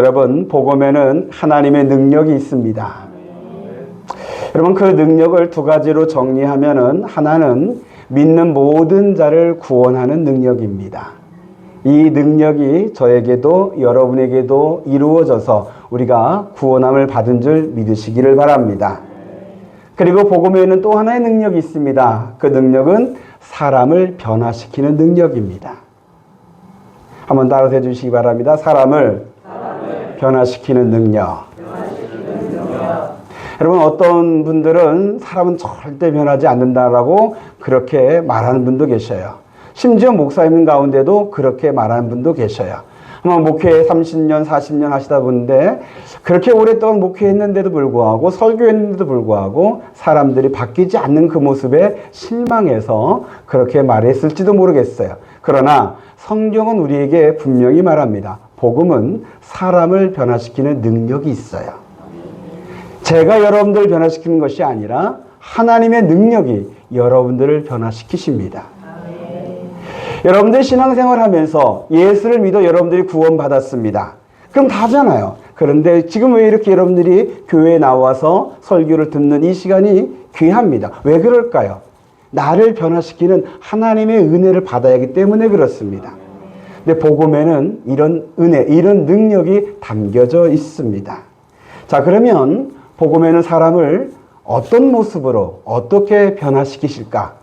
여러분, 복음에는 하나님의 능력이 있습니다. 여러분, 그 능력을 두 가지로 정리하면은 하나는 믿는 모든 자를 구원하는 능력입니다. 이 능력이 저에게도 여러분에게도 이루어져서 우리가 구원함을 받은 줄 믿으시기를 바랍니다. 그리고 복음에는 또 하나의 능력이 있습니다. 그 능력은 사람을 변화시키는 능력입니다. 한번 따라서 해주시기 바랍니다. 사람을 변화시키는 능력. 여러분, 어떤 분들은 사람은 절대 변하지 않는다라고 그렇게 말하는 분도 계셔요. 심지어 목사님 가운데도 그렇게 말하는 분도 계셔요. 아마 목회 30년, 40년 하시다 보는데 그렇게 오랫동안 목회했는데도 불구하고 설교했는데도 불구하고 사람들이 바뀌지 않는 그 모습에 실망해서 그렇게 말했을지도 모르겠어요. 그러나 성경은 우리에게 분명히 말합니다. 복음은 사람을 변화시키는 능력이 있어요. 제가 여러분들을 변화시키는 것이 아니라 하나님의 능력이 여러분들을 변화시키십니다. 여러분들 신앙생활 하면서 예수를 믿어 여러분들이 구원받았습니다. 그럼 다잖아요. 그런데 지금 왜 이렇게 여러분들이 교회에 나와서 설교를 듣는 이 시간이 귀합니다. 왜 그럴까요? 나를 변화시키는 하나님의 은혜를 받아야 하기 때문에 그렇습니다. 근데 복음에는 이런 은혜, 이런 능력이 담겨져 있습니다. 자, 그러면 복음에는 사람을 어떤 모습으로 어떻게 변화시키실까?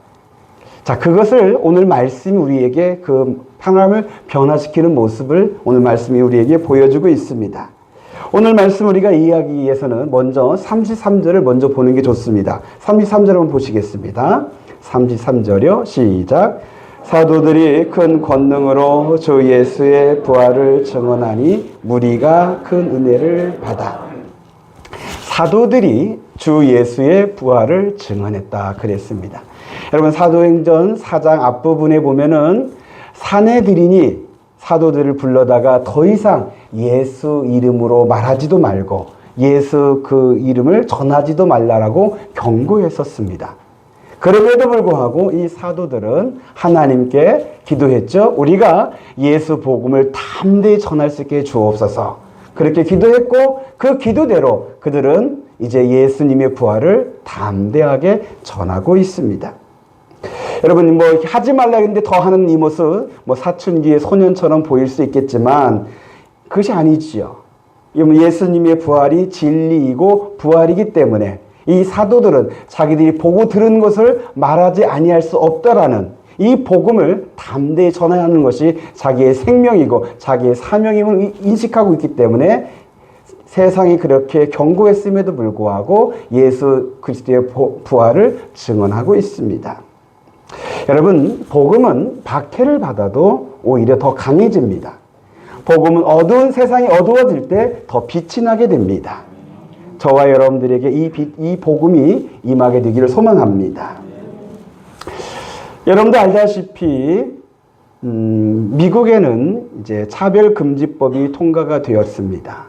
자, 그것을 오늘 말씀이 우리에게 그 사람을 변화시키는 모습을 오늘 말씀이 우리에게 보여주고 있습니다. 오늘 말씀 우리가 이해하기 위해서는 먼저 33절을 먼저 보는 게 좋습니다. 33절 한번 보시겠습니다. 33절이요. 시작. 사도들이 큰 권능으로 주 예수의 부활을 증언하니 무리가 큰 은혜를 받아. 사도들이 주 예수의 부활을 증언했다 그랬습니다. 여러분, 사도행전 4장 앞부분에 보면은 사내들인이 사도들을 불러다가 더 이상 예수 이름으로 말하지도 말고 예수 그 이름을 전하지도 말라라고 경고했었습니다. 그럼에도 불구하고 이 사도들은 하나님께 기도했죠. 우리가 예수 복음을 담대히 전할 수 있게 주옵소서. 그렇게 기도했고 그 기도대로 그들은 이제 예수님의 부활을 담대하게 전하고 있습니다. 여러분, 하지 말라 했는데 더 하는 이 모습, 사춘기의 소년처럼 보일 수 있겠지만 그것이 아니지요. 예수님의 부활이 진리이고 부활이기 때문에 이 사도들은 자기들이 보고 들은 것을 말하지 아니할 수 없다라는 이 복음을 담대히 전해야 하는 것이 자기의 생명이고 자기의 사명임을 인식하고 있기 때문에 세상이 그렇게 경고했음에도 불구하고 예수 그리스도의 부활을 증언하고 있습니다. 여러분, 복음은 박해를 받아도 오히려 더 강해집니다. 복음은 어두운 세상이 어두워질 때 더 빛이 나게 됩니다. 저와 여러분들에게 이 복음이 임하게 되기를 소망합니다. 여러분도 알다시피 미국에는 이제 차별금지법이 통과가 되었습니다.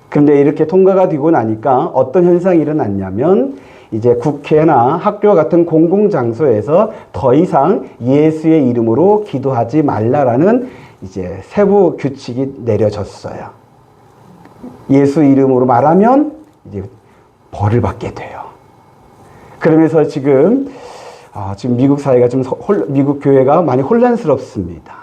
그런데 이렇게 통과가 되고 나니까 어떤 현상이 일어났냐면 이제 국회나 학교 같은 공공장소에서 더 이상 예수의 이름으로 기도하지 말라라는 이제 세부 규칙이 내려졌어요. 예수 이름으로 말하면 이제 벌을 받게 돼요. 그러면서 지금 미국 사회가 미국 교회가 많이 혼란스럽습니다.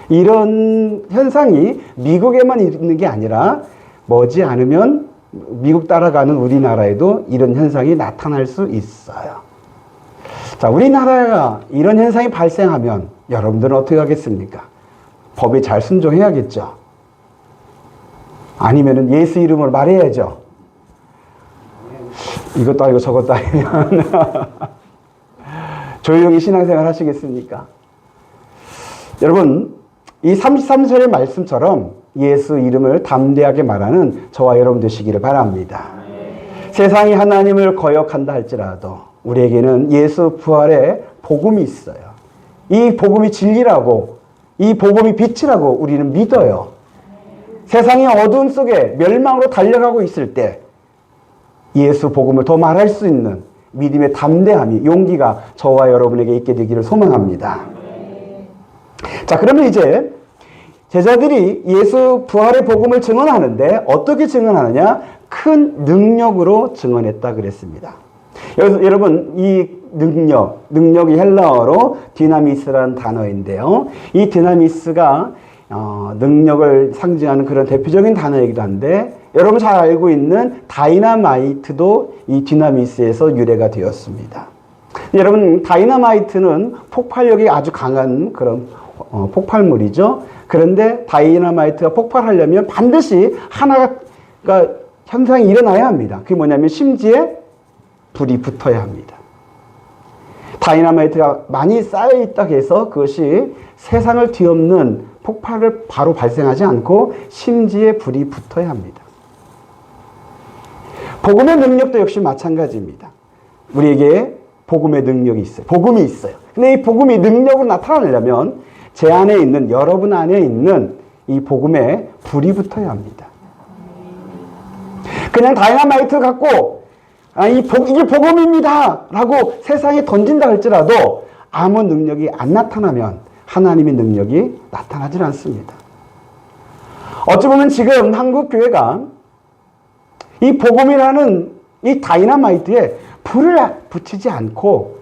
이런 현상이 미국에만 있는 게 아니라 머지않으면 미국 따라가는 우리나라에도 이런 현상이 나타날 수 있어요. 자, 우리나라가 이런 현상이 발생하면 여러분들은 어떻게 하겠습니까? 법에 잘 순종해야겠죠. 아니면은 예수 이름으로 말해야죠. 이것도 아니고 저것도 아니면 조용히 신앙생활 하시겠습니까? 여러분, 이 33절의 말씀처럼 예수 이름을 담대하게 말하는 저와 여러분 되시기를 바랍니다. 세상이 하나님을 거역한다 할지라도 우리에게는 예수 부활의 복음이 있어요. 이 복음이 진리라고, 이 복음이 빛이라고 우리는 믿어요. 세상이 어두움 속에 멸망으로 달려가고 있을 때 예수 복음을 더 말할 수 있는 믿음의 담대함이, 용기가 저와 여러분에게 있게 되기를 소망합니다. 자, 그러면 이제 제자들이 예수 부활의 복음을 증언하는데 어떻게 증언하느냐? 큰 능력으로 증언했다 그랬습니다. 여러분, 이 능력이 헬라어로 디나미스라는 단어인데요. 이 디나미스가 능력을 상징하는 그런 대표적인 단어이기도 한데, 여러분 잘 알고 있는 다이나마이트도 이 디나미스에서 유래가 되었습니다. 여러분, 다이나마이트는 폭발력이 아주 강한 그런 폭발물이죠. 그런데 다이나마이트가 폭발하려면 반드시 하나가 현상이 일어나야 합니다. 그게 뭐냐면 심지에 불이 붙어야 합니다. 다이나마이트가 많이 쌓여있다고 해서 그것이 세상을 뒤엎는 폭발을 바로 발생하지 않고 심지에 불이 붙어야 합니다. 복음의 능력도 역시 마찬가지입니다. 우리에게 복음의 능력이 있어요. 복음이 있어요. 근데 이 복음이 능력으로 나타나려면 제 안에 있는, 여러분 안에 있는 이 복음에 불이 붙어야 합니다. 그냥 다이나마이트 갖고 이게 복음입니다 라고 세상에 던진다 할지라도 아무 능력이 안 나타나면 하나님의 능력이 나타나질 않습니다. 어찌 보면 지금 한국 교회가 이 복음이라는 이 다이나마이트에 불을 붙이지 않고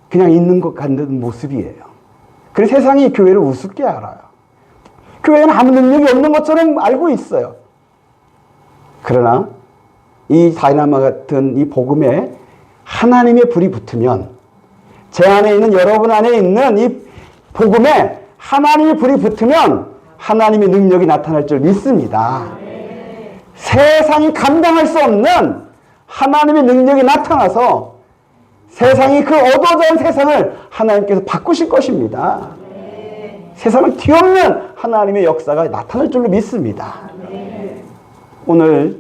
그냥 있는 것 같은 모습이에요. 그래서 세상이 교회를 우습게 알아요. 교회는 아무 능력이 없는 것처럼 알고 있어요. 그러나 이 다이나마 같은 이 복음에 하나님의 불이 붙으면, 제 안에 있는, 여러분 안에 있는 이 복음에 하나님의 불이 붙으면 하나님의 능력이 나타날 줄 믿습니다. 세상이 감당할 수 없는 하나님의 능력이 나타나서 세상이 그 어두워진 세상을 하나님께서 바꾸실 것입니다. 세상을 뒤엎는 하나님의 역사가 나타날 줄로 믿습니다. 오늘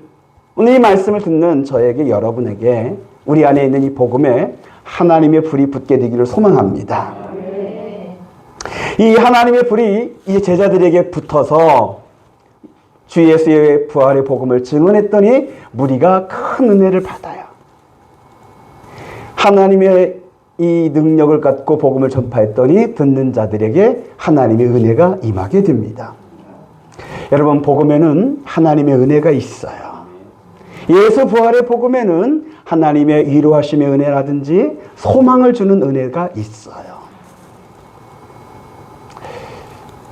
이 말씀을 듣는 저에게, 여러분에게 우리 안에 있는 이 복음에 하나님의 불이 붙게 되기를 소망합니다. 이 하나님의 불이 이 제자들에게 붙어서 주 예수의 부활의 복음을 증언했더니 무리가 큰 은혜를 받아요. 하나님의 이 능력을 갖고 복음을 전파했더니 듣는 자들에게 하나님의 은혜가 임하게 됩니다. 여러분, 복음에는 하나님의 은혜가 있어요. 예수 부활의 복음에는 하나님의 위로하심의 은혜라든지 소망을 주는 은혜가 있어요.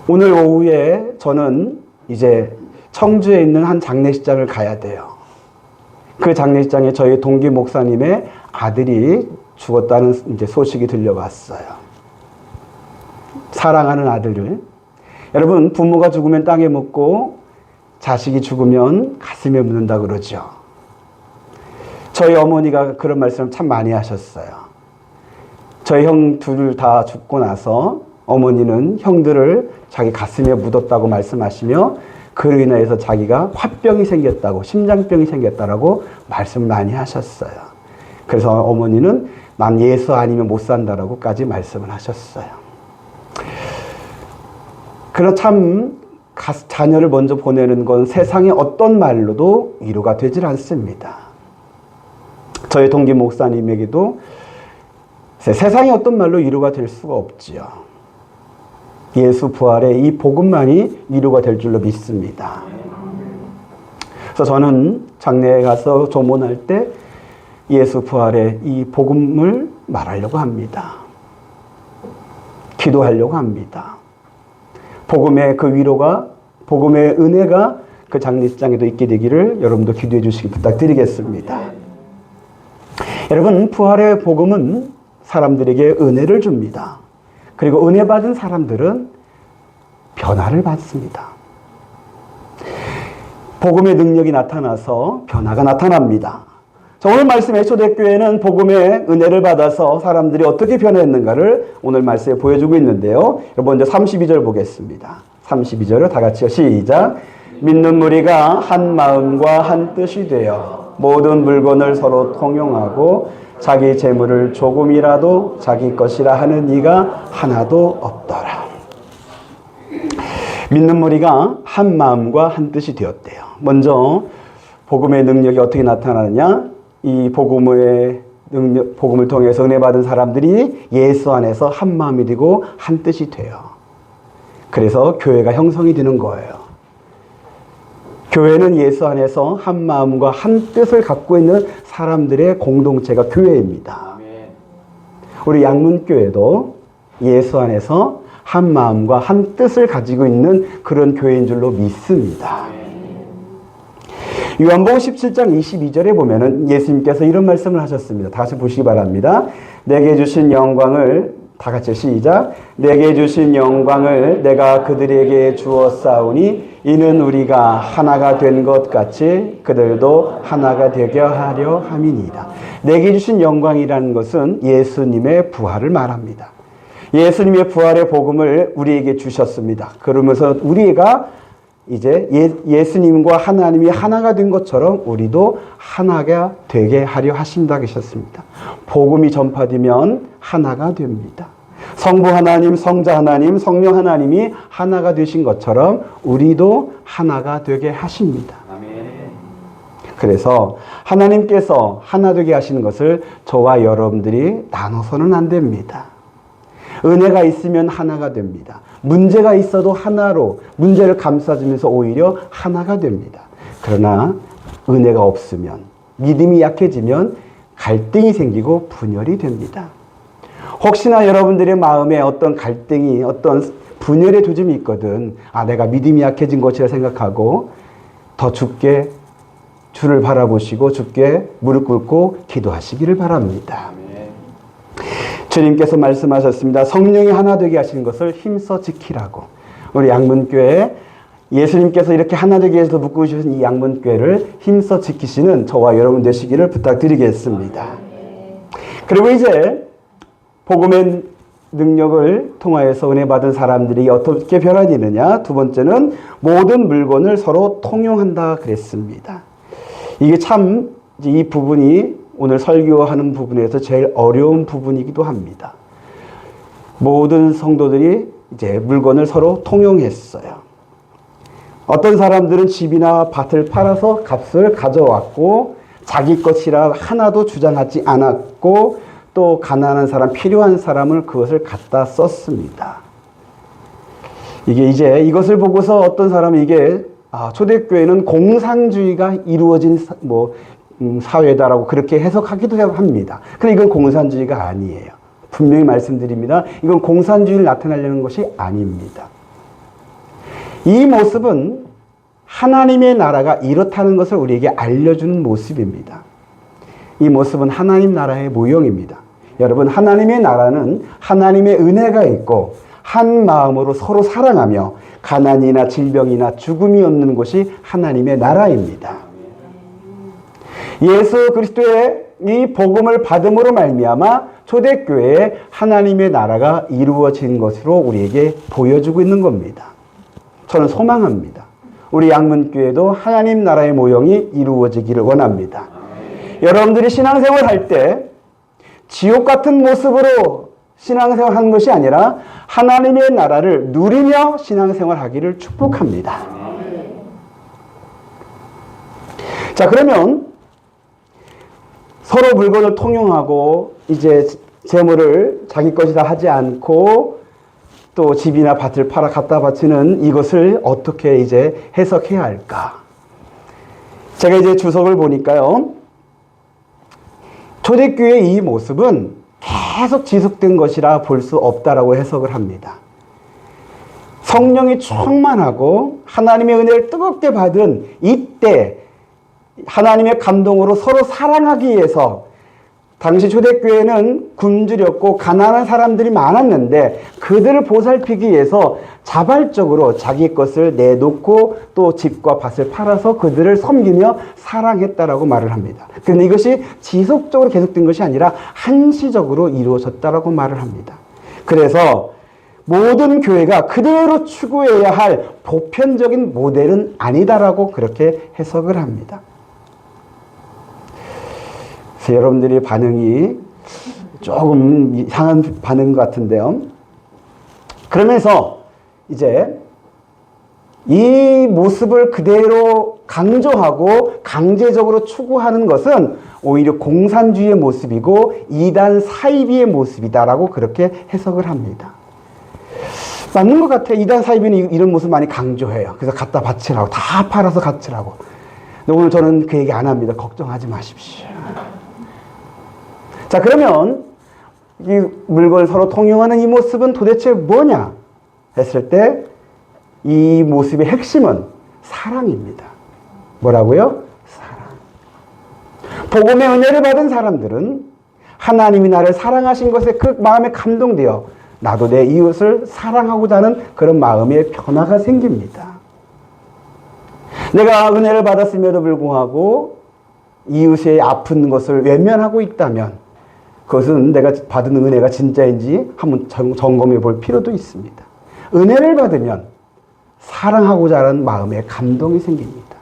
오늘 오후에 저는 이제 청주에 있는 한 장례식장을 가야 돼요. 그 장례식장에 저희 동기 목사님의 아들이 죽었다는 이제 소식이 들려왔어요. 사랑하는 아들을. 여러분, 부모가 죽으면 땅에 묻고 자식이 죽으면 가슴에 묻는다 그러죠. 저희 어머니가 그런 말씀을 참 많이 하셨어요. 저희 형 둘 다 죽고 나서 어머니는 형들을 자기 가슴에 묻었다고 말씀하시며 그로 인해서 자기가 화병이 생겼다고, 심장병이 생겼다라고 말씀을 많이 하셨어요. 그래서 어머니는 난 예수 아니면 못 산다라고까지 말씀을 하셨어요. 그러나 참 자녀를 먼저 보내는 건 세상의 어떤 말로도 위로가 되질 않습니다. 저희 동기 목사님에게도 세상의 어떤 말로 위로가 될 수가 없지요. 예수 부활의 이 복음만이 위로가 될 줄로 믿습니다. 그래서 저는 장례에 가서 조문할 때 예수 부활의 이 복음을 말하려고 합니다. 기도하려고 합니다. 복음의 그 위로가, 복음의 은혜가 그 장례식장에도 있게 되기를 여러분도 기도해 주시기 부탁드리겠습니다. 여러분, 부활의 복음은 사람들에게 은혜를 줍니다. 그리고 은혜 받은 사람들은 변화를 받습니다. 복음의 능력이 나타나서 변화가 나타납니다. 자, 오늘 말씀의 초대교회는 복음의 은혜를 받아서 사람들이 어떻게 변화했는가를 오늘 말씀에 보여주고 있는데요. 여러분, 먼저 32절 보겠습니다. 32절을 다 같이요. 시작. 믿는 무리가 한 마음과 한 뜻이 되어 모든 물건을 서로 통용하고 자기 재물을 조금이라도 자기 것이라 하는 이가 하나도 없더라. 믿는 무리가 한 마음과 한 뜻이 되었대요. 먼저 복음의 능력이 어떻게 나타나느냐? 이 복음의 능력, 복음을 통해서 은혜 받은 사람들이 예수 안에서 한 마음이 되고 한 뜻이 돼요. 그래서 교회가 형성이 되는 거예요. 교회는 예수 안에서 한 마음과 한 뜻을 갖고 있는 사람들의 공동체가 교회입니다. 우리 양문교회도 예수 안에서 한 마음과 한 뜻을 가지고 있는 그런 교회인 줄로 믿습니다. 요한복음 17장 22절에 보면은 예수님께서 이런 말씀을 하셨습니다. 다 같이 보시기 바랍니다. 내게 주신 영광을, 다 같이 시작. 내게 주신 영광을 내가 그들에게 주었사오니 이는 우리가 하나가 된 것 같이 그들도 하나가 되게 하려 함이니이다. 내게 주신 영광이라는 것은 예수님의 부활을 말합니다. 예수님의 부활의 복음을 우리에게 주셨습니다. 그러면서 우리가 이제 예수님과 하나님이 하나가 된 것처럼 우리도 하나가 되게 하려 하신다 하셨습니다. 복음이 전파되면 하나가 됩니다. 성부 하나님, 성자 하나님, 성령 하나님이 하나가 되신 것처럼 우리도 하나가 되게 하십니다. 그래서 하나님께서 하나 되게 하시는 것을 저와 여러분들이 나눠서는 안 됩니다. 은혜가 있으면 하나가 됩니다. 문제가 있어도 하나로 문제를 감싸주면서 오히려 하나가 됩니다. 그러나 은혜가 없으면, 믿음이 약해지면 갈등이 생기고 분열이 됩니다. 혹시나 여러분들의 마음에 어떤 갈등이, 어떤 분열의 조짐이 있거든, 내가 믿음이 약해진 것이라 생각하고 더 주께 주를 바라보시고 주께 무릎 꿇고 기도하시기를 바랍니다. 주님께서 말씀하셨습니다. 성령이 하나 되게 하시는 것을 힘써 지키라고. 우리 양문교회 예수님께서 이렇게 하나 되게 해서 묶고 주신 이 양문교회를 힘써 지키시는 저와 여러분 되시기를 부탁드리겠습니다. 그리고 이제 복음의 능력을 통하여서 은혜 받은 사람들이 어떻게 변화되느냐? 두 번째는 모든 물건을 서로 통용한다 그랬습니다. 이게 참 이 부분이 오늘 설교하는 부분에서 제일 어려운 부분이기도 합니다. 모든 성도들이 이제 물건을 서로 통용했어요. 어떤 사람들은 집이나 밭을 팔아서 값을 가져왔고 자기 것이라 하나도 주장하지 않았고 또 가난한 사람, 필요한 사람을 그것을 갖다 썼습니다. 이게 이제 이것을 보고서 어떤 사람은 이게 초대교회는 공산주의가 이루어진 사회다라고 그렇게 해석하기도 합니다. 근데 이건 공산주의가 아니에요. 분명히 말씀드립니다. 이건 공산주의를 나타내려는 것이 아닙니다. 이 모습은 하나님의 나라가 이렇다는 것을 우리에게 알려주는 모습입니다. 이 모습은 하나님 나라의 모형입니다. 여러분, 하나님의 나라는 하나님의 은혜가 있고 한 마음으로 서로 사랑하며 가난이나 질병이나 죽음이 없는 곳이 하나님의 나라입니다. 예수 그리스도의 이 복음을 받음으로 말미암아 초대교회에 하나님의 나라가 이루어진 것으로 우리에게 보여주고 있는 겁니다. 저는 소망합니다. 우리 양문교회도 하나님 나라의 모형이 이루어지기를 원합니다. 여러분들이 신앙생활 할 때 지옥 같은 모습으로 신앙생활 하는 것이 아니라 하나님의 나라를 누리며 신앙생활 하기를 축복합니다. 자, 그러면 서로 물건을 통용하고 이제 재물을 자기 것이다 하지 않고 또 집이나 밭을 팔아 갖다 바치는 이것을 어떻게 이제 해석해야 할까? 제가 이제 주석을 보니까요. 초대교회의 이 모습은 계속 지속된 것이라 볼 수 없다라고 해석을 합니다. 성령이 충만하고 하나님의 은혜를 뜨겁게 받은 이때 하나님의 감동으로 서로 사랑하기 위해서 당시 초대교회는 굶주렸고 가난한 사람들이 많았는데 그들을 보살피기 위해서 자발적으로 자기 것을 내놓고 또 집과 밭을 팔아서 그들을 섬기며 사랑했다라고 말을 합니다. 그런데 이것이 지속적으로 계속된 것이 아니라 한시적으로 이루어졌다라고 말을 합니다. 그래서 모든 교회가 그대로 추구해야 할 보편적인 모델은 아니다라고 그렇게 해석을 합니다. 그래서 여러분들의 반응이 조금 이상한 반응 같은데요. 그러면서 이제 이 모습을 그대로 강조하고 강제적으로 추구하는 것은 오히려 공산주의의 모습이고 이단 사이비의 모습이다라고 그렇게 해석을 합니다. 맞는 것 같아. 이단 사이비는 이런 모습 많이 강조해요. 그래서 갖다 바치라고. 다 팔아서 바치라고. 근데 오늘 저는 그 얘기 안 합니다. 걱정하지 마십시오. 자, 그러면 이 물건을 서로 통용하는 이 모습은 도대체 뭐냐 했을 때 이 모습의 핵심은 사랑입니다. 뭐라고요? 사랑. 복음의 은혜를 받은 사람들은 하나님이 나를 사랑하신 것에 그 마음에 감동되어 나도 내 이웃을 사랑하고자 하는 그런 마음의 변화가 생깁니다. 내가 은혜를 받았음에도 불구하고 이웃의 아픈 것을 외면하고 있다면 그것은 내가 받은 은혜가 진짜인지 한번 점검해 볼 필요도 있습니다. 은혜를 받으면 사랑하고자 하는 마음의 감동이 생깁니다.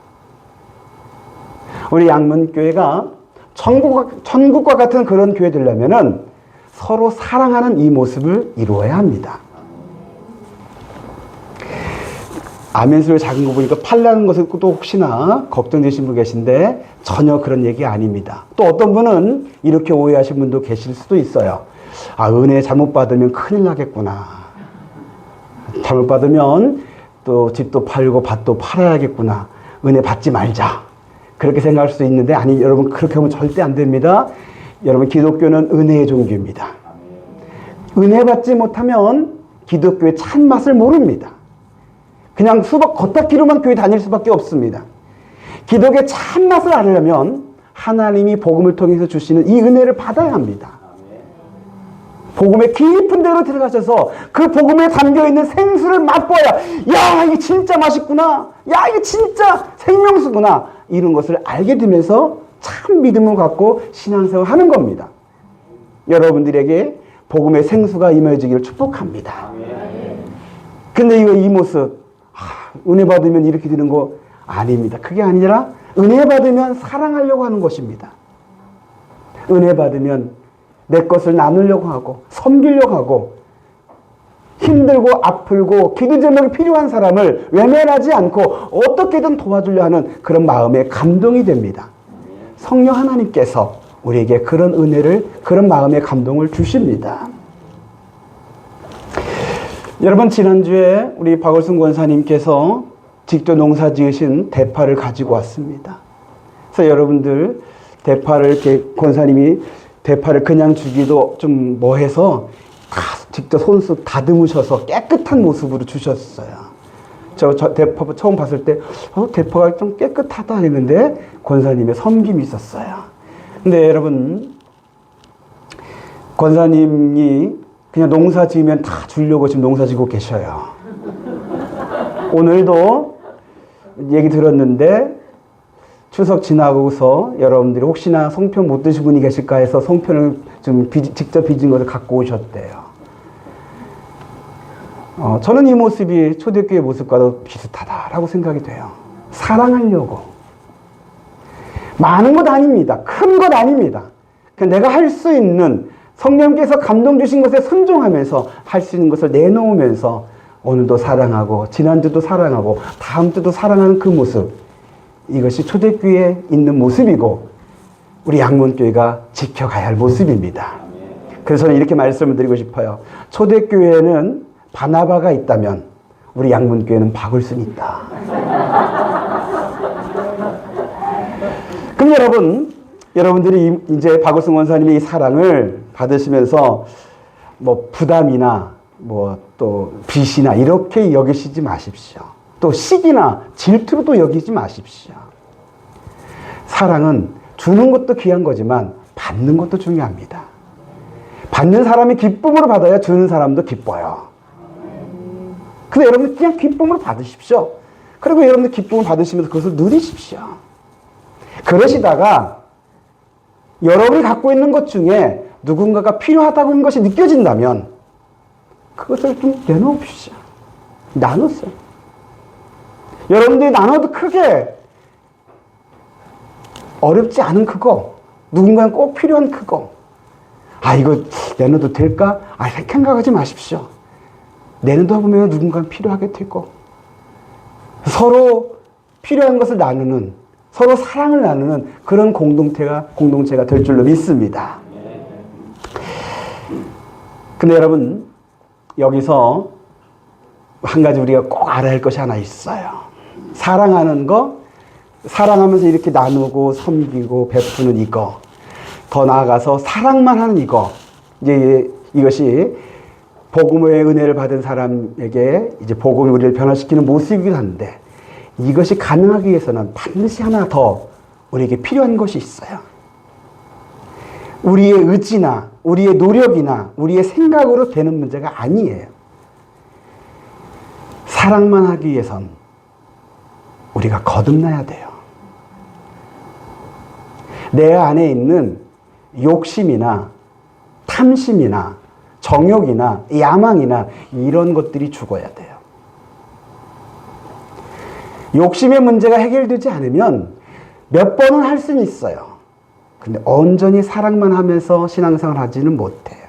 우리 양문교회가 천국과 같은 그런 교회 되려면 서로 사랑하는 이 모습을 이루어야 합니다. 아멘소리 작은 거 보니까 팔라는 것을 또 혹시나 걱정되신 분 계신데 전혀 그런 얘기 아닙니다. 또 어떤 분은 이렇게 오해하신 분도 계실 수도 있어요. 아, 은혜 잘못 받으면 큰일 나겠구나. 잘못 받으면 또 집도 팔고 밭도 팔아야겠구나. 은혜 받지 말자. 그렇게 생각할 수도 있는데 아니, 여러분 그렇게 하면 절대 안 됩니다. 여러분 기독교는 은혜의 종교입니다. 은혜 받지 못하면 기독교의 참맛을 모릅니다. 그냥 겉핥기로만 교회 다닐 수밖에 없습니다. 기독교의 참맛을 알려면 하나님이 복음을 통해서 주시는 이 은혜를 받아야 합니다. 복음의 깊은 데로 들어가셔서 그 복음에 담겨있는 생수를 맛보아야 야, 이게 진짜 맛있구나. 야, 이게 진짜 생명수구나. 이런 것을 알게 되면서 참 믿음을 갖고 신앙생활을 하는 겁니다. 여러분들에게 복음의 생수가 임해지기를 축복합니다. 근데 이 모습 은혜 받으면 이렇게 되는 거 아닙니다. 그게 아니라 은혜 받으면 사랑하려고 하는 것입니다. 은혜 받으면 내 것을 나누려고 하고 섬기려고 하고 힘들고 아프고 기도 제목이 필요한 사람을 외면하지 않고 어떻게든 도와주려 하는 그런 마음의 감동이 됩니다. 성령 하나님께서 우리에게 그런 은혜를, 그런 마음의 감동을 주십니다. 여러분, 지난주에 우리 박월순 권사님께서 직접 농사 지으신 대파를 가지고 왔습니다. 그래서 여러분들 대파를 이렇게 권사님이 대파를 그냥 주기도 좀 뭐해서 다 직접 손수 다듬으셔서 깨끗한 모습으로 주셨어요. 저 대파 처음 봤을 때 대파가 좀 깨끗하다 했는데 권사님의 섬김이 있었어요. 근데 여러분, 권사님이 그냥 농사 지으면 다 주려고 지금 농사 지고 계셔요. 오늘도 얘기 들었는데 추석 지나고서 여러분들이 혹시나 송편 못 드신 분이 계실까 해서 송편을 좀 직접 빚은 것을 갖고 오셨대요. 저는 이 모습이 초대교회 모습과도 비슷하다라고 생각이 돼요. 사랑하려고. 많은 것 아닙니다. 큰 것 아닙니다. 그냥 내가 할 수 있는 성령께서 감동 주신 것에 순종하면서 할 수 있는 것을 내놓으면서 오늘도 사랑하고 지난주도 사랑하고 다음 주도 사랑하는 그 모습, 이것이 초대교회에 있는 모습이고 우리 양문교회가 지켜가야 할 모습입니다. 그래서 저는 이렇게 말씀을 드리고 싶어요. 초대교회에는 바나바가 있다면 우리 양문교회는 박울순이 있다. 그럼 여러분들이 이제 박울순 원사님의 이 사랑을 받으시면서 뭐 부담이나 뭐 또 빚이나 이렇게 여기시지 마십시오. 또 시기나 질투로도 여기지 마십시오. 사랑은 주는 것도 귀한 거지만 받는 것도 중요합니다. 받는 사람이 기쁨으로 받아야 주는 사람도 기뻐요. 근데 여러분 그냥 기쁨으로 받으십시오. 그리고 여러분들 기쁨을 받으시면서 그것을 누리십시오. 그러시다가 여러분이 갖고 있는 것 중에 누군가가 필요하다고 하는 것이 느껴진다면 그것을 좀 내놓으십시오. 나누세요. 여러분들이 나눠도 크게 어렵지 않은 그거, 누군가는 꼭 필요한 그거, 이거 내놔도 될까? 생각하지 마십시오. 내놓다 보면 누군가는 필요하게 될 거. 서로 필요한 것을 나누는, 서로 사랑을 나누는 그런 공동체가 될 줄로 믿습니다. 근데 여러분, 여기서 한 가지 우리가 꼭 알아야 할 것이 하나 있어요. 사랑하는 거, 사랑하면서 이렇게 나누고 섬기고 베푸는 이거, 더 나아가서 사랑만 하는 이거, 이제 이것이 복음의 은혜를 받은 사람에게 이제 복음이 우리를 변화시키는 모습이기도 한데, 이것이 가능하기 위해서는 반드시 하나 더 우리에게 필요한 것이 있어요. 우리의 의지나 우리의 노력이나 우리의 생각으로 되는 문제가 아니에요. 사랑만 하기 위해선 우리가 거듭나야 돼요. 내 안에 있는 욕심이나 탐심이나 정욕이나 야망이나 이런 것들이 죽어야 돼요. 욕심의 문제가 해결되지 않으면 몇 번은 할 수는 있어요. 근데 온전히 사랑만 하면서 신앙생활 하지는 못해요.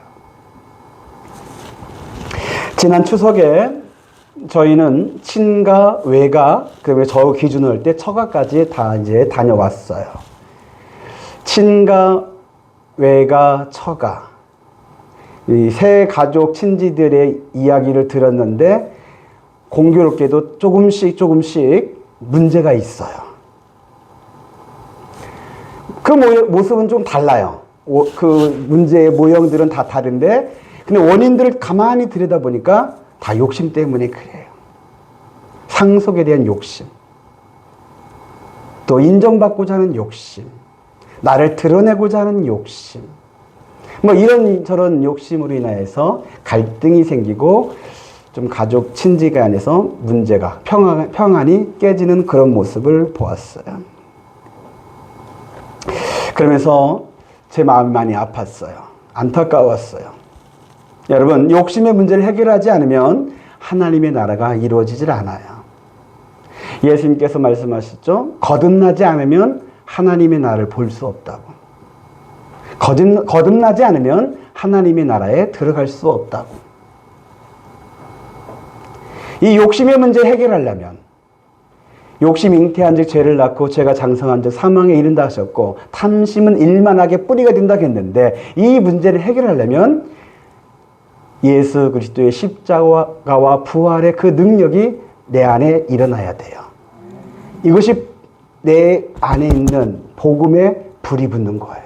지난 추석에 저희는 친가, 외가, 그다음에 저 기준으로 할 때 처가까지 다 이제 다녀왔어요. 친가, 외가, 처가. 이 세 가족 친지들의 이야기를 들었는데 공교롭게도 조금씩 문제가 있어요. 그 모습은 좀 달라요. 그 문제의 모형들은 다 다른데, 근데 원인들을 가만히 들여다보니까 다 욕심 때문에 그래요. 상속에 대한 욕심, 또 인정받고자 하는 욕심, 나를 드러내고자 하는 욕심, 뭐 이런저런 욕심으로 인하여서 갈등이 생기고 좀 가족 친지 간에서 문제가 평안이 깨지는 그런 모습을 보았어요. 그러면서 제 마음이 많이 아팠어요. 안타까웠어요. 여러분, 욕심의 문제를 해결하지 않으면 하나님의 나라가 이루어지질 않아요. 예수님께서 말씀하셨죠? 거듭나지 않으면 하나님의 나라를 볼 수 없다고. 거듭나지 않으면 하나님의 나라에 들어갈 수 없다고. 이 욕심의 문제를 해결하려면, 욕심 잉태한 즉 죄를 낳고 죄가 장성한 즉 사망에 이른다 하셨고, 탐심은 일만하게 뿌리가 된다 했는데, 이 문제를 해결하려면 예수 그리스도의 십자가와 부활의 그 능력이 내 안에 일어나야 돼요. 이것이 내 안에 있는 복음에 불이 붙는 거예요.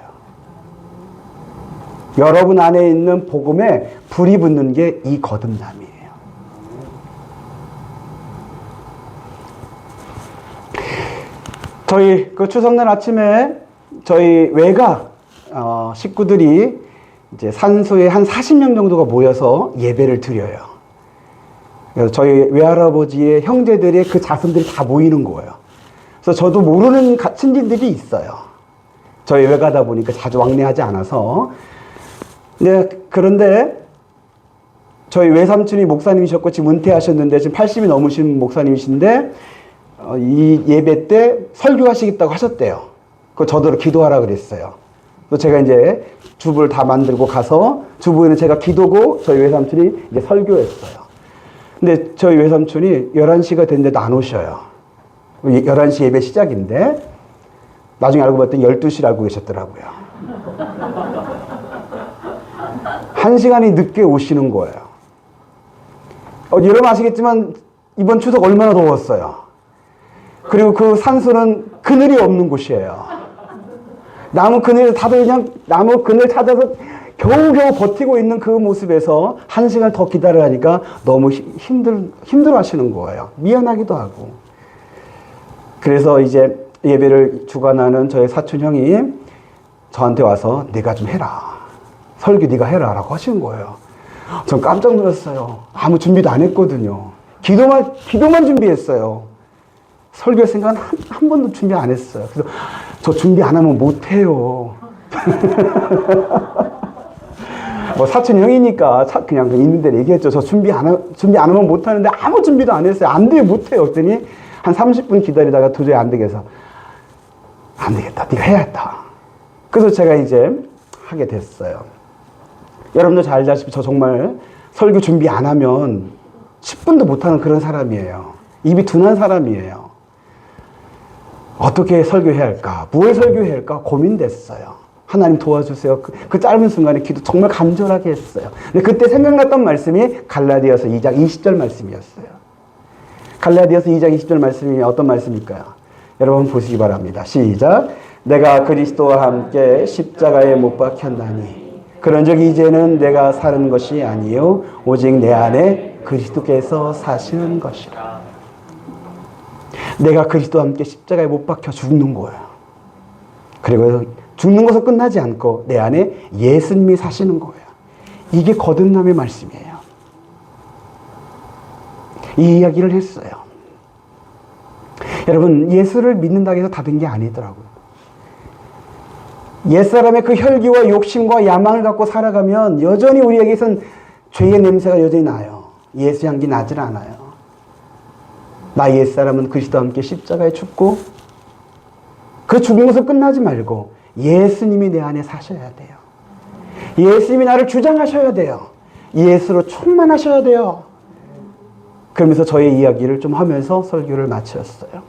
여러분 안에 있는 복음에 불이 붙는 게 이 거듭남이에요. 저희 그 추석날 아침에 저희 외가 식구들이 이제 산소에 한 40명 정도가 모여서 예배를 드려요. 그래서 저희 외할아버지의 형제들의 그 자손들이 다 모이는 거예요. 그래서 저도 모르는 친지들이 있어요. 저희 외가다 보니까 자주 왕래하지 않아서. 네, 그런데 저희 외삼촌이 목사님이셨고 지금 은퇴하셨는데 지금 80이 넘으신 목사님이신데 이 예배 때 설교하시겠다고 하셨대요. 그 저더러 기도하라 그랬어요. 그래서 제가 이제 주부를 다 만들고 가서 주부에는 제가 기도고 저희 외삼촌이 이제 설교했어요. 근데 저희 외삼촌이 11시가 됐는데도 안 오셔요. 11시 예배 시작인데 나중에 알고 봤더니 12시를 알고 계셨더라고요. 1시간이 늦게 오시는 거예요. 여러분 아시겠지만 이번 추석 얼마나 더웠어요. 그리고 그 산소는 그늘이 없는 곳이에요. 나무 그늘 다들 그냥 나무 그늘 찾아서 겨우겨우 버티고 있는 그 모습에서 1시간 더 기다려하니까 너무 힘들어 하시는 거예요. 미안하기도 하고. 그래서 이제 예배를 주관하는 저희 사촌 형이 저한테 와서 네가 좀 해라. 설교 네가 해라 라고 하시는 거예요. 전 깜짝 놀랐어요. 아무 준비도 안 했거든요. 기도만 준비했어요. 설교 생각은 한 번도 준비 안 했어요. 그래서 저 준비 안 하면 못 해요. 뭐 사촌 형이니까 그냥 있는 대로 얘기했죠. 저 준비 안 하면 못 하는데 아무 준비도 안 했어요. 안 돼, 못 해요. 그랬더니 한 30분 기다리다가 도저히 안 되겠어. 안 되겠다. 네가 해야겠다. 그래서 제가 이제 하게 됐어요. 여러분도 잘 알다시피 저 정말 설교 준비 안 하면 10분도 못 하는 그런 사람이에요. 입이 둔한 사람이에요. 어떻게 설교해야 할까? 뭘 설교해야 할까? 고민됐어요. 하나님 도와주세요. 그 짧은 순간에 기도 정말 간절하게 했어요. 근데 그때 생각났던 말씀이 갈라디아서 2장 20절 말씀이었어요. 갈라디아서 2장 20절 말씀이 어떤 말씀일까요? 여러분 보시기 바랍니다. 시작. 내가 그리스도와 함께 십자가에 못 박혔나니 그런즉 이제는 내가 사는 것이 아니요 오직 내 안에 그리스도께서 사시는 것이라. 내가 그리스도와 함께 십자가에 못 박혀 죽는 거예요. 그리고 죽는 것은 끝나지 않고 내 안에 예수님이 사시는 거예요. 이게 거듭남의 말씀이에요. 이 이야기를 했어요. 여러분, 예수를 믿는다고 해서 다 된 게 아니더라고요. 옛사람의 그 혈기와 욕심과 야망을 갖고 살아가면 여전히 우리에게선 죄의 냄새가 여전히 나요. 예수 향기 나질 않아요. 나 옛사람은 그리스도와 함께 십자가에 죽고 그 죽은 것은 끝나지 말고 예수님이 내 안에 사셔야 돼요. 예수님이 나를 주장하셔야 돼요. 예수로 충만하셔야 돼요. 그러면서 저의 이야기를 좀 하면서 설교를 마쳤어요.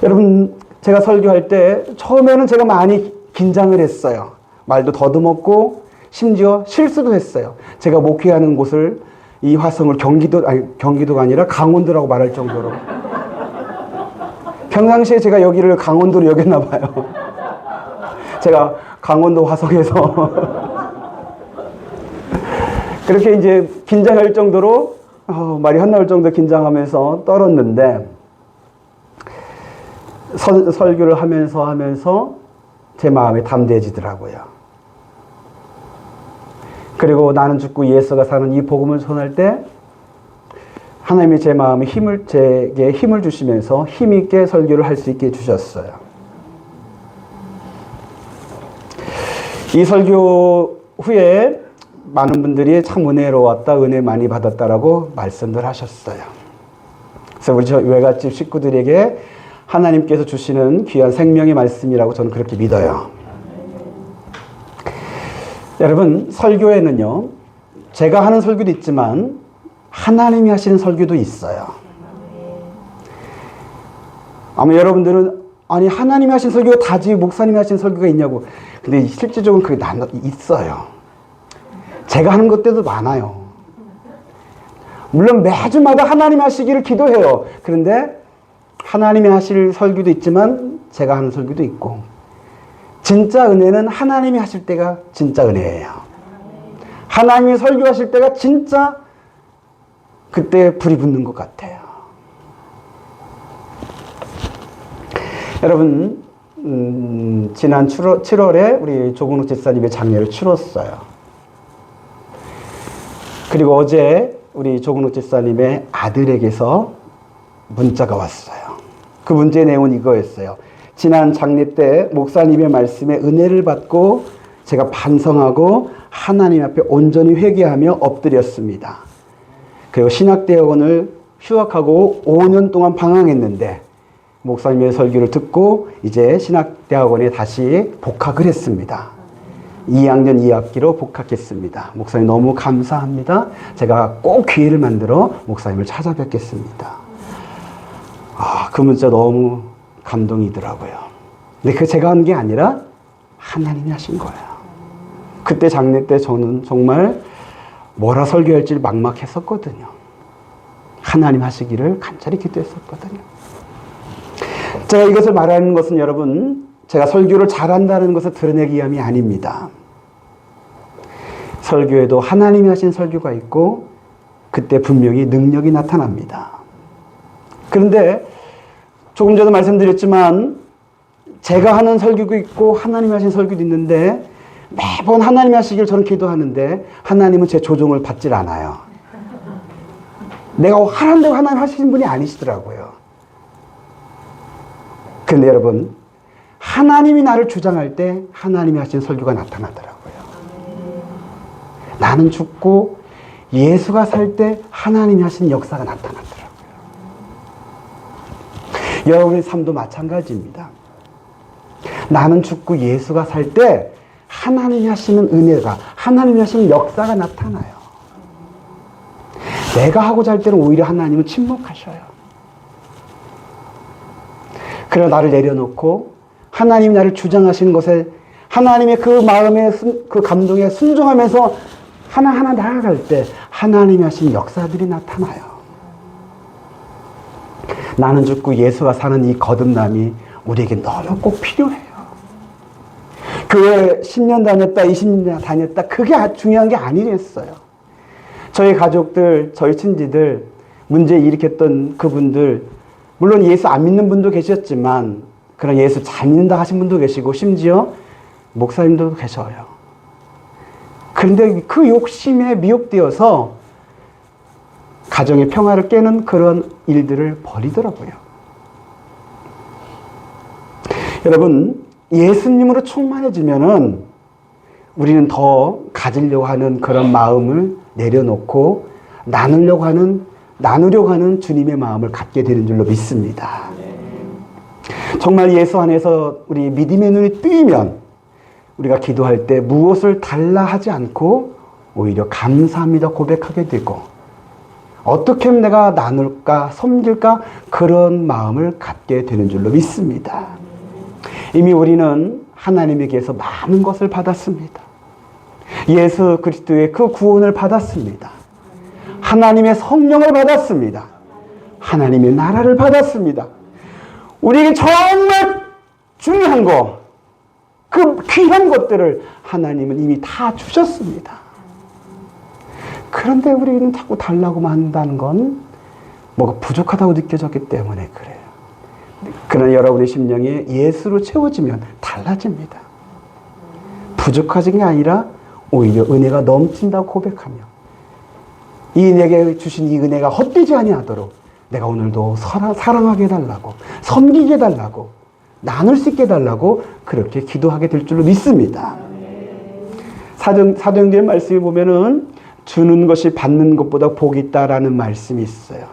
여러분, 제가 설교할 때 처음에는 제가 많이 긴장을 했어요. 말도 더듬었고 심지어 실수도 했어요. 제가 목회하는 곳을 이 화성을 경기도가 아니라 강원도라고 말할 정도로 평상시에 제가 여기를 강원도로 여겼나 봐요. 제가 강원도 화성에서 그렇게 이제 긴장할 정도로 말이 안 나올 정도 긴장하면서 떨었는데 설교를 하면서 제 마음이 담대해지더라고요. 그리고 나는 죽고 예수가 사는 이 복음을 전할 때 하나님이 제 마음에 제게 힘을 주시면서 힘있게 설교를 할 수 있게 해주셨어요. 이 설교 후에 많은 분들이 참 은혜로웠다, 은혜 많이 받았다라고 말씀들 하셨어요. 그래서 우리 저 외갓집 식구들에게 하나님께서 주시는 귀한 생명의 말씀이라고 저는 그렇게 믿어요. 여러분, 설교에는요, 제가 하는 설교도 있지만 하나님이 하시는 설교도 있어요. 아마 여러분들은 아니 하나님이 하신 설교가 다지 목사님이 하신 설교가 있냐고. 근데 실질적으로 그게 있어요. 제가 하는 것들도 많아요. 물론 매주마다 하나님이 하시기를 기도해요. 그런데 하나님이 하실 설교도 있지만 제가 하는 설교도 있고, 진짜 은혜는 하나님이 하실 때가 진짜 은혜예요. 하나님이 설교하실 때가 진짜 그때 불이 붙는 것 같아요. 여러분, 지난 7월에 우리 조근욱 집사님의 장례를 치렀어요. 그리고 어제 우리 조근욱 집사님의 아들에게서 문자가 왔어요. 그 문제의 내용은 이거였어요. 지난 장례 때 목사님의 말씀에 은혜를 받고 제가 반성하고 하나님 앞에 온전히 회개하며 엎드렸습니다. 그리고 신학대학원을 휴학하고 5년 동안 방황했는데 목사님의 설교를 듣고 이제 신학대학원에 다시 복학을 했습니다. 2학년 2학기로 복학했습니다. 목사님 너무 감사합니다. 제가 꼭 기회를 만들어 목사님을 찾아뵙겠습니다. 그 문자 너무 감동이더라고요. 근데 그 제가 한 게 아니라 하나님이 하신 거예요. 그때 장례 때 저는 정말 뭐라 설교할지 막막했었거든요. 하나님 하시기를 간절히 기도했었거든요. 제가 이것을 말하는 것은 여러분, 제가 설교를 잘한다는 것을 드러내기 위함이 아닙니다. 설교에도 하나님이 하신 설교가 있고 그때 분명히 능력이 나타납니다. 그런데 조금 전에 말씀드렸지만 제가 하는 설교도 있고 하나님이 하신 설교도 있는데 매번 하나님이 하시길 저는 기도하는데 하나님은 제 조종을 받질 않아요. 내가 하라는 대로 하나님 하시는 분이 아니시더라고요. 그런데 여러분, 하나님이 나를 주장할 때 하나님이 하신 설교가 나타나더라고요. 나는 죽고 예수가 살 때 하나님이 하신 역사가 나타나더라고요. 여러분의 삶도 마찬가지입니다. 나는 죽고 예수가 살 때 하나님이 하시는 은혜가, 하나님이 하시는 역사가 나타나요. 내가 하고자 할 때는 오히려 하나님은 침묵하셔요. 그러나 나를 내려놓고 하나님이 나를 주장하시는 것에 하나님의 그 마음에 그 감동에 순종하면서 하나하나 나아갈 때 하나님이 하신 역사들이 나타나요. 나는 죽고 예수가 사는 이 거듭남이 우리에게 너무 꼭 필요해요. 교회 10년 다녔다, 20년 다녔다, 그게 중요한 게 아니랬어요. 저희 가족들, 저희 친지들, 문제 일으켰던 그분들, 물론 예수 안 믿는 분도 계셨지만, 그런 예수 잘 믿는다 하신 분도 계시고, 심지어 목사님도 계셔요. 그런데 그 욕심에 미혹되어서 가정의 평화를 깨는 그런 일들을 벌이더라고요. 여러분, 예수님으로 충만해지면은 우리는 더 가지려고 하는 그런 마음을 내려놓고 나누려고 하는 주님의 마음을 갖게 되는 줄로 믿습니다. 정말 예수 안에서 우리 믿음의 눈이 뜨이면 우리가 기도할 때 무엇을 달라 하지 않고 오히려 감사합니다 고백하게 되고 어떻게 하면 내가 나눌까 섬길까 그런 마음을 갖게 되는 줄로 믿습니다. 이미 우리는 하나님에게서 많은 것을 받았습니다. 예수 그리스도의 그 구원을 받았습니다. 하나님의 성령을 받았습니다. 하나님의 나라를 받았습니다. 우리에게 정말 중요한 거, 그 귀한 것들을 하나님은 이미 다 주셨습니다. 그런데 우리는 자꾸 달라고만 한다는 건 뭐가 부족하다고 느껴졌기 때문에 그래요. 그러나 여러분의 심령이 예수로 채워지면 달라집니다. 부족하진 게 아니라 오히려 은혜가 넘친다고 고백하며 이 내게 주신 이 은혜가 헛되지 아니하도록 내가 오늘도 사랑하게 해달라고 섬기게 해달라고 나눌 수 있게 해달라고 그렇게 기도하게 될 줄로 믿습니다. 사도행전 말씀에 보면은 주는 것이 받는 것보다 복이 있다라는 말씀이 있어요.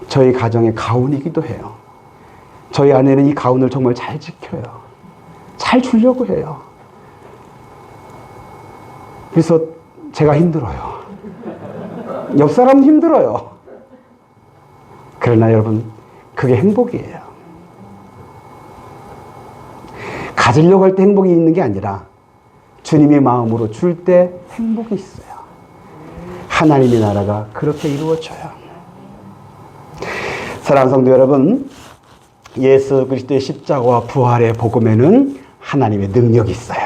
저희 가정의 가훈이기도 해요. 저희 아내는 이 가훈을 정말 잘 지켜요. 잘 주려고 해요. 그래서 제가 힘들어요. 옆 사람은 힘들어요. 그러나 여러분, 그게 행복이에요. 가지려고 할 때 행복이 있는 게 아니라 주님의 마음으로 줄 때 행복이 있어요. 하나님의 나라가 그렇게 이루어져요. 사랑하는 성도 여러분, 예수 그리스도의 십자가와 부활의 복음에는 하나님의 능력이 있어요.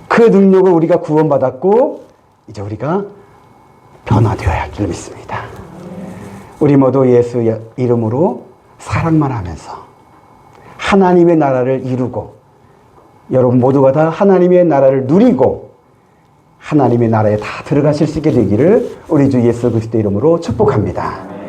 그 능력을 우리가 구원받았고 이제 우리가 변화되어야 할 줄 믿습니다. 우리 모두 예수 이름으로 사랑만 하면서 하나님의 나라를 이루고 여러분 모두가 다 하나님의 나라를 누리고 하나님의 나라에 다 들어가실 수 있게 되기를 우리 주 예수 그리스도 이름으로 축복합니다.